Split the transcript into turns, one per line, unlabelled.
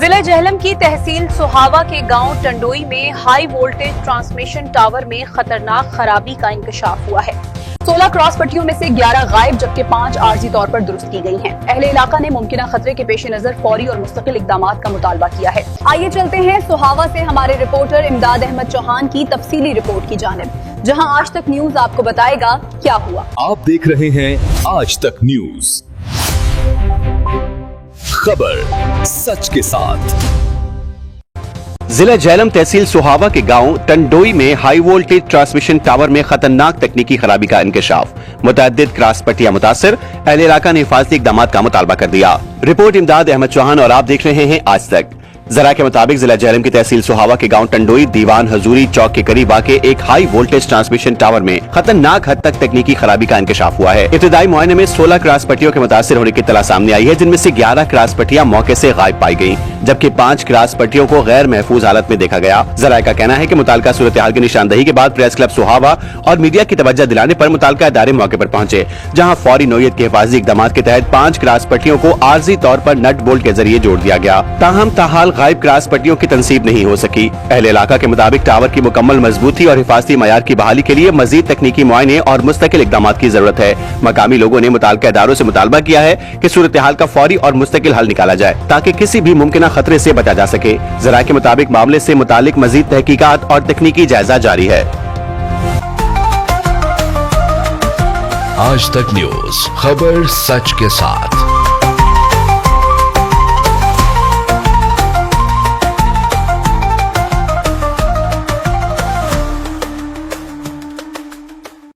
जिले जेहलम की तहसील सुहावा के गांव टंडोई में हाई वोल्टेज ट्रांसमिशन टावर में खतरनाक खराबी का इंकशाफ हुआ है। 16 क्रॉस पट्टियों में से 11 गायब जबकि 5 आर्जी तौर पर दुरुस्त की गई हैं। अहले इलाका ने मुमकिन खतरे के पेश नजर फौरी और मुस्तकिल इकदाम का मुतालबा किया है। आइए चलते हैं सुहावा से हमारे रिपोर्टर इमदाद अहमद चौहान की तफसीली रिपोर्ट की जानिब, जहां आज तक न्यूज आपको बताएगा क्या हुआ।
आप देख रहे हैं आज तक न्यूज, खबर सच के साथ।
जिला जेहलम तहसील सुहावा के गांव टंडोई में हाई वोल्टेज ट्रांसमिशन टावर में खतरनाक तकनीकी खराबी का इंकशाफ। मुतअद्दिद क्रॉस पट्टियां मुतासिर, अहले इलाका ने हिफाजती इकदाम का मुतालबा कर दिया। रिपोर्ट इमदाद अहमद चौहान और आप देख रहे हैं आज तक। जरा के मुताबिक जिला जेहलम की तहसील सुहावा के गांव टंडोई दीवान हजूरी चौक के करीब वाक़े एक हाई वोल्टेज ट्रांसमिशन टावर में खतरनाक हद तक तकनीकी खराबी का इंकशाफ हुआ है। इब्तिदाई मुआयने में 16 क्रॉस पट्टियों के मुतासिर होने की इत्तला सामने आई है, जिनमें से 11 क्रॉस पट्टियां मौके से गायब पाई गयी, जबकि 5 क्रॉस पट्टियों को गैर महफूज हालत में देखा गया। जराये का कहना है कि मुताल्लिका सूरत हाल की निशानदही के बाद प्रेस क्लब सुहावा और मीडिया की तवज्जो दिलाने पर मुताल्लिका इदारे मौके पर पहुंचे, जहां फौरी नौयत के हिफाजती इकदाम के तहत 5 क्रॉस पट्टियों को आर्जी तौर पर नट बोल्ट के जरिए जोड़ दिया गया। ताहम ताहाल गायब क्रॉस पट्टियों की तनसीब नहीं हो सकी। अहले इलाका के मुताबिक टावर की मुकम्मल मजबूती और हिफाजती मयार की बहाली के लिए मजीद तकनीकी मुआयने और मुस्तकिल इकदाम की जरूरत है। मकामी लोगों ने मुताल्लिका इदारों से मुतालबा किया है कि सूरत हाल का फौरी और मुस्तकिल हल निकाला जाए ताकि किसी भी मुमकिन खतरे से बचा जा सके। जरा के मुताबिक मामले से मुतालिक मजीद तहकीकात और तकनीकी जायजा जारी है।
आज तक न्यूज, खबर सच के साथ।